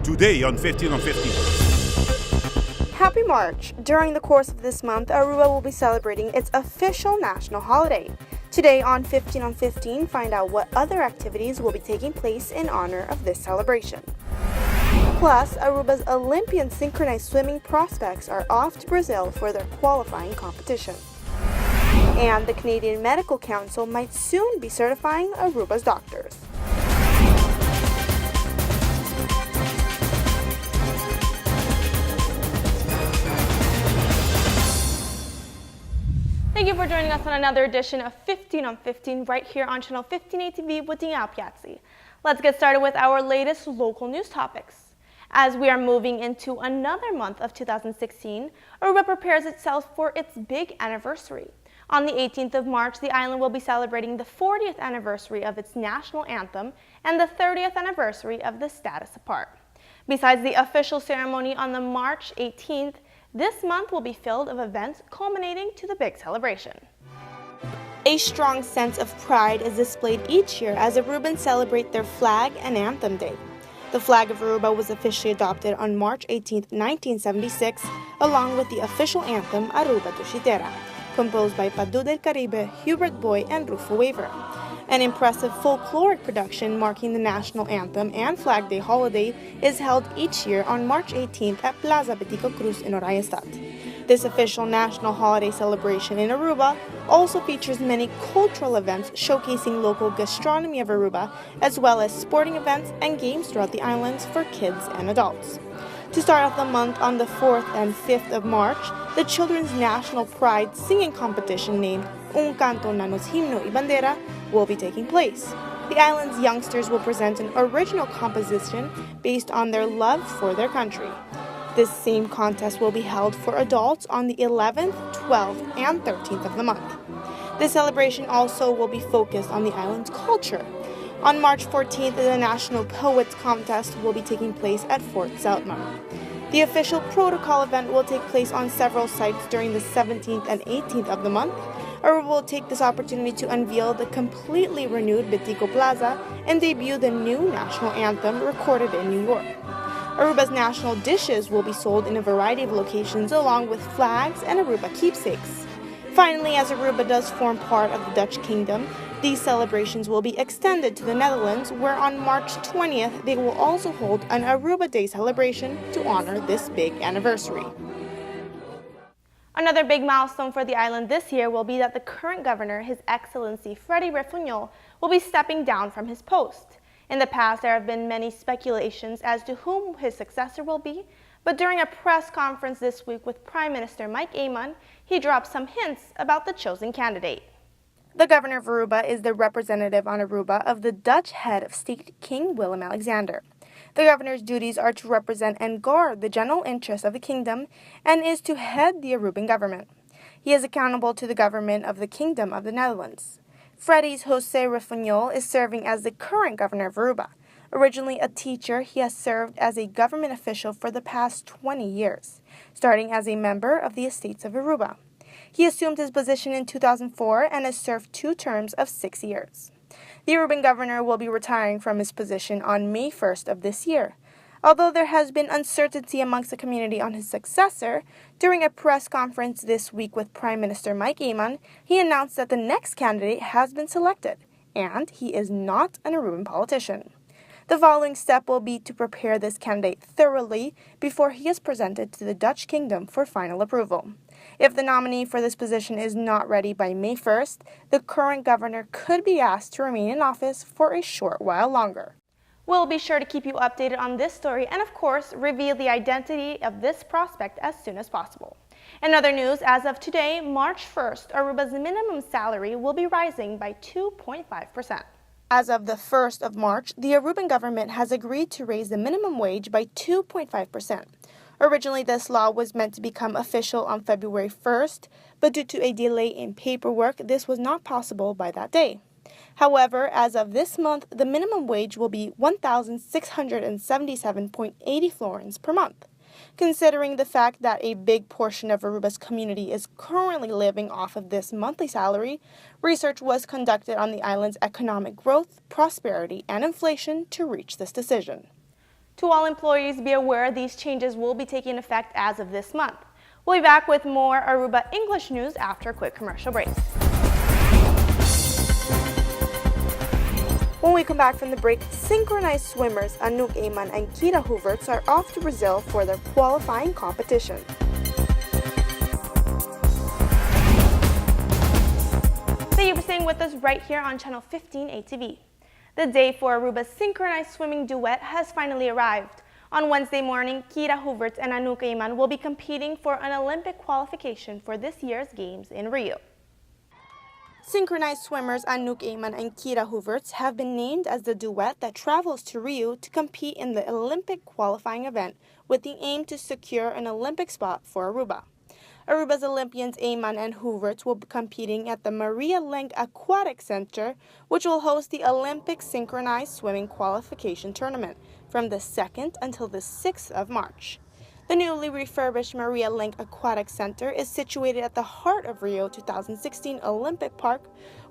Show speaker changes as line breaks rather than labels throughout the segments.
today on 15 on 15.
Happy March! During the course of this month, Aruba will be celebrating its official national holiday. Today on 15 on 15, find out what other activities will be taking place in honor of this celebration. Plus, Aruba's Olympian synchronized swimming prospects are off to Brazil for their qualifying competition. And the Canadian Medical Council might soon be certifying Aruba's doctors.
Thank you for joining us on another edition of 15 on 15 right here on Channel 15 ATV with Daniela Piazzi. Let's get started with our latest local news topics. As we are moving into another month of 2016, Aruba prepares itself for its big anniversary. On the 18th of March, the island will be celebrating the 40th anniversary of its national anthem and the 30th anniversary of the Status Apart. Besides the official ceremony on the March 18th, this month will be filled with events culminating to the big celebration. A strong sense of pride is displayed each year as Arubans celebrate their Flag and Anthem Day. The flag of Aruba was officially adopted on March 18, 1976, along with the official anthem Aruba Tuxitera, composed by Padu del Caribe, Hubert Boy, and Rufo Waver. An impressive folkloric production marking the national anthem and Flag Day holiday is held each year on March 18th at Plaza Betico Cruz in Orayestat. This official national holiday celebration in Aruba also features many cultural events showcasing local gastronomy of Aruba, as well as sporting events and games throughout the islands for kids and adults. To start off the month on the 4th and 5th of March, the Children's National Pride singing competition named Un Canto na Nos Himno y Bandera will be taking place. The island's youngsters will present an original composition based on their love for their country. This same contest will be held for adults on the 11th, 12th, and 13th of the month. The celebration also will be focused on the island's culture. On March 14th, the National Poets Contest will be taking place at Fort Zeltman. The official protocol event will take place on several sites during the 17th and 18th of the month. Aruba will take this opportunity to unveil the completely renewed Betico Plaza and debut the new national anthem recorded in New York. Aruba's national dishes will be sold in a variety of locations along with flags and Aruba keepsakes. Finally, as Aruba does form part of the Dutch Kingdom, these celebrations will be extended to the Netherlands, where on March 20th they will also hold an Aruba Day celebration to honor this big anniversary. Another big milestone for the island this year will be that the current governor, His Excellency Freddy Refuñol, will be stepping down from his post. In the past, there have been many speculations as to whom his successor will be, but during a press conference this week with Prime Minister Mike Eamon, he dropped some hints about the chosen candidate. The governor of Aruba is the representative on Aruba of the Dutch head of state, King Willem-Alexander. The governor's duties are to represent and guard the general interests of the kingdom and is to head the Aruban government. He is accountable to the government of the Kingdom of the Netherlands. Freddy's José Refuñol is serving as the current governor of Aruba. Originally a teacher, he has served as a government official for the past 20 years, starting as a member of the Estates of Aruba. He assumed his position in 2004 and has served 2 terms of 6 years. The Aruban governor will be retiring from his position on May 1st of this year. Although there has been uncertainty amongst the community on his successor, during a press conference this week with Prime Minister Mike Eamon, he announced that the next candidate has been selected, and he is not an Aruban politician. The following step will be to prepare this candidate thoroughly before he is presented to the Dutch Kingdom for final approval. If the nominee for this position is not ready by May 1st, the current governor could be asked to remain in office for a short while longer. We'll be sure to keep you updated on this story and, of course, reveal the identity of this prospect as soon as possible. In other news, as of today, March 1st, Aruba's minimum salary will be rising by 2.5%. As of the 1st of March, the Aruban government has agreed to raise the minimum wage by 2.5%. Originally, this law was meant to become official on February 1st, but due to a delay in paperwork, this was not possible by that day. However, as of this month, the minimum wage will be 1,677.80 florins per month. Considering the fact that a big portion of Aruba's community is currently living off of this monthly salary, research was conducted on the island's economic growth, prosperity, and inflation to reach this decision. To all employees, be aware these changes will be taking effect as of this month. We'll be back with more Aruba English news after a quick commercial break.
When we come back from the break, synchronized swimmers Anouk Ayman and Kira Hooverts are off to Brazil for their qualifying competition.
Thank you for staying with us right here on Channel 15 ATV. The day for Aruba's synchronized swimming duet has finally arrived. On Wednesday morning, Kira Hooverts and Anouk Ayman will be competing for an Olympic qualification for this year's Games in Rio.
Synchronized swimmers Anouk Ayman and Kira Hooverts have been named as the duet that travels to Rio to compete in the Olympic qualifying event with the aim to secure an Olympic spot for Aruba. Aruba's Olympians Ayman and Hooverts will be competing at the Maria Lenk Aquatic Center, which will host the Olympic Synchronized Swimming Qualification Tournament from the 2nd until the 6th of March. The newly refurbished Maria Lenk Aquatic Center is situated at the heart of Rio 2016 Olympic Park,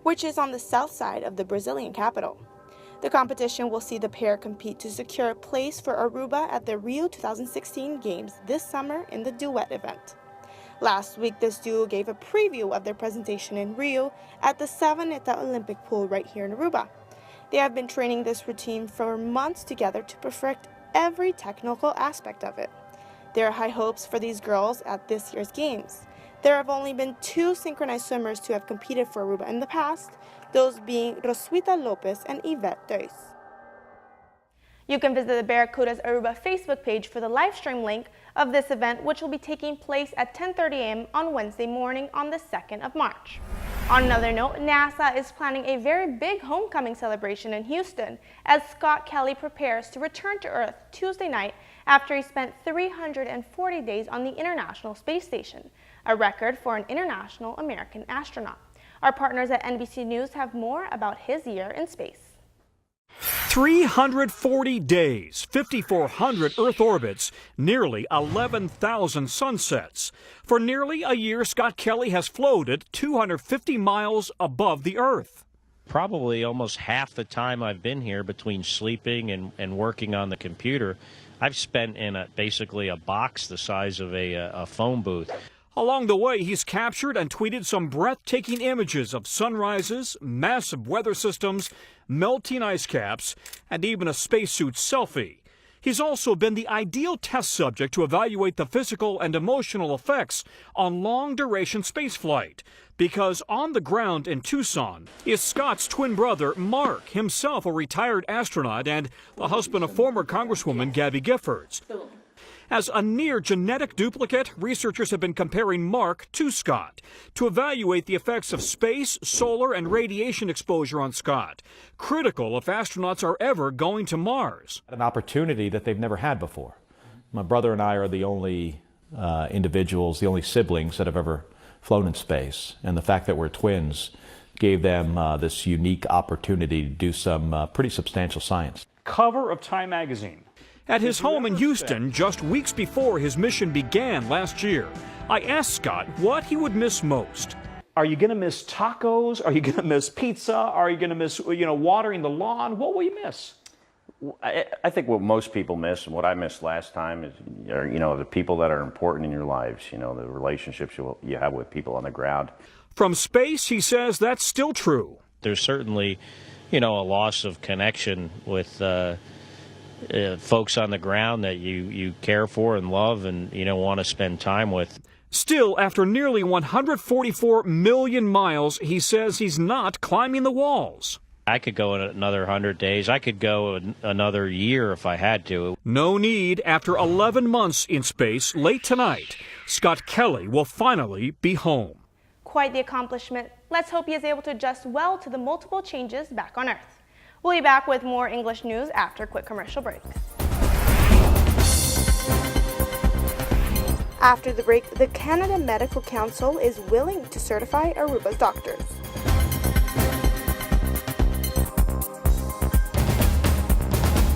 which is on the south side of the Brazilian capital. The competition will see the pair compete to secure a place for Aruba at the Rio 2016 Games this summer in the duet event. Last week, this duo gave a preview of their presentation in Rio at the Savaneta Olympic Pool right here in Aruba. They have been training this routine for months together to perfect every technical aspect of it. There are high hopes for these girls at this year's Games. There have only been 2 synchronized swimmers to have competed for Aruba in the past, those being Roswitha Lopez and Yvette Deus.
You can visit the Barracuda's Aruba Facebook page for the live stream link of this event, which will be taking place at 10:30 a.m. on Wednesday morning on the 2nd of March. On another note, NASA is planning a very big homecoming celebration in Houston as Scott Kelly prepares to return to Earth Tuesday night after he spent 340 days on the International Space Station, a record for an international American astronaut. Our partners at NBC News have more about his year in space.
340 days, 5,400 Earth orbits, nearly 11,000 sunsets. For nearly a year, Scott Kelly has floated 250 miles above the Earth.
Probably almost half the time I've been here between sleeping and working on the computer, I've spent in basically a box the size of a phone booth.
Along the way, he's captured and tweeted some breathtaking images of sunrises, massive weather systems, melting ice caps, and even a spacesuit selfie. He's also been the ideal test subject to evaluate the physical and emotional effects on long-duration spaceflight, because on the ground in Tucson is Scott's twin brother, Mark, himself a retired astronaut and the husband of former Congresswoman Gabby Giffords. As a near genetic duplicate, researchers have been comparing Mark to Scott to evaluate the effects of space, solar, and radiation exposure on Scott, critical if astronauts are ever going to Mars.
An opportunity that they've never had before. My brother and I are the only individuals, the only siblings that have ever flown in space, and the fact that we're twins gave them this unique opportunity to do some pretty substantial science.
Cover of Time magazine. At his home in Houston, just weeks before his mission began last year, I asked Scott what he would miss most.
Are you going to miss tacos? Are you going to miss pizza? Are you going to miss, watering the lawn? What will you miss?
I think what most people miss, and what I missed last time, is the people that are important in your lives. The relationships you have with people on the ground.
From space, he says that's still true.
There's certainly, a loss of connection with folks on the ground that you care for and love and want to spend time with.
Still, after nearly 144 million miles, he says he's not climbing the walls.
I could go another 100 days. I could go another year if I had to.
No need. After 11 months in space, late tonight, Scott Kelly will finally be home.
Quite the accomplishment. Let's hope he is able to adjust well to the multiple changes back on Earth. We'll be back with more English news after a quick commercial break.
After the break, the Canada Medical Council is willing to certify Aruba's doctors.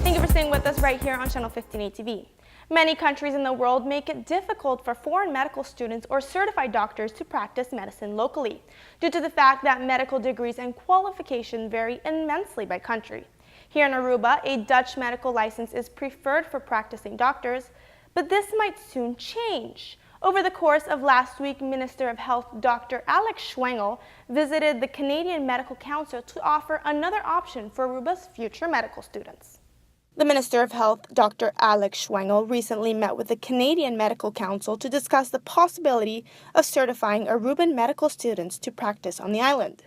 Thank you for staying with us right here on Channel 15 ATV. Many countries in the world make it difficult for foreign medical students or certified doctors to practice medicine locally, due to the fact that medical degrees and qualifications vary immensely by country. Here in Aruba, a Dutch medical license is preferred for practicing doctors, but this might soon change. Over the course of last week, Minister of Health Dr. Alex Schwengel visited the Canadian Medical Council to offer another option for Aruba's future medical students. The Minister of Health, Dr. Alex Schwengel, recently met with the Canadian Medical Council to discuss the possibility of certifying Aruban medical students to practice on the island.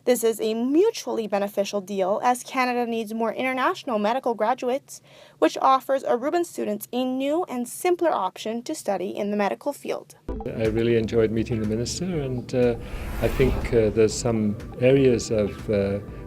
This is a mutually beneficial deal as Canada needs more international medical graduates, which offers Aruban students a new and simpler option to study in the medical field.
I really enjoyed meeting the minister, and I think there's some areas of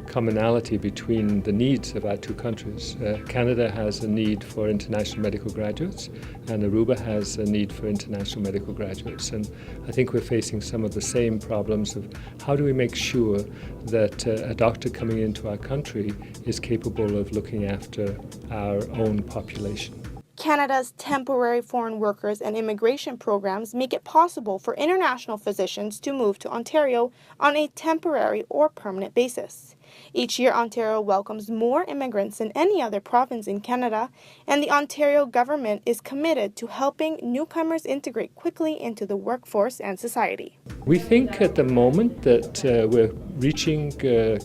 commonality between the needs of our two countries. Canada has a need for international medical graduates, and Aruba has a need for international medical graduates. And I think we're facing some of the same problems of how do we make sure that a doctor coming into our country is capable of looking after our own population.
Canada's temporary foreign workers and immigration programs make it possible for international physicians to move to Ontario on a temporary or permanent basis. Each year, Ontario welcomes more immigrants than any other province in Canada, and the Ontario government is committed to helping newcomers integrate quickly into the workforce and society.
We think at the moment that we're reaching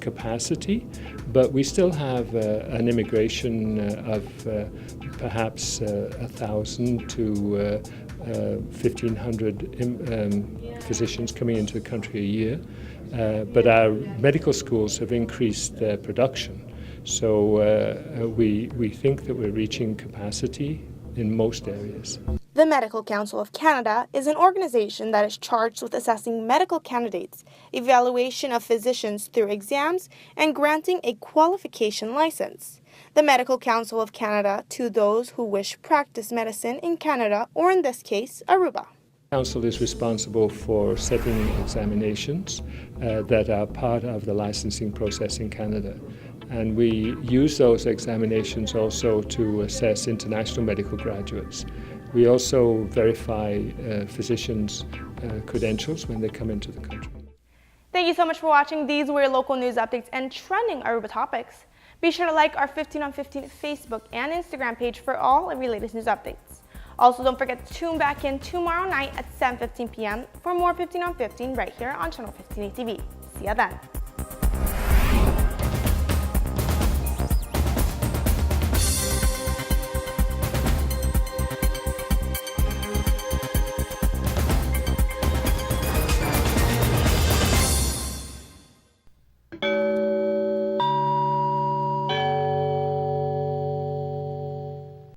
capacity, but we still have an immigration of perhaps 1,000 to 1,500 physicians coming into the country a year. But our medical schools have increased their production. So we think that we're reaching capacity in most areas.
The Medical Council of Canada is an organization that is charged with assessing medical candidates, evaluation of physicians through exams, and granting a qualification license. The Medical Council of Canada to those who wish practice medicine in Canada, or in this case, Aruba.
The Council is responsible for setting examinations that are part of the licensing process in Canada. And we use those examinations also to assess international medical graduates. We also verify physicians' credentials when they come into the country.
Thank you so much for watching. These were your local news updates and trending Aruba topics. Be sure to like our 15 on 15 Facebook and Instagram page for all of your latest news updates. Also, don't forget to tune back in tomorrow night at 7:15 p.m. for more 15 on 15 right here on Channel 15 ATV. See ya then.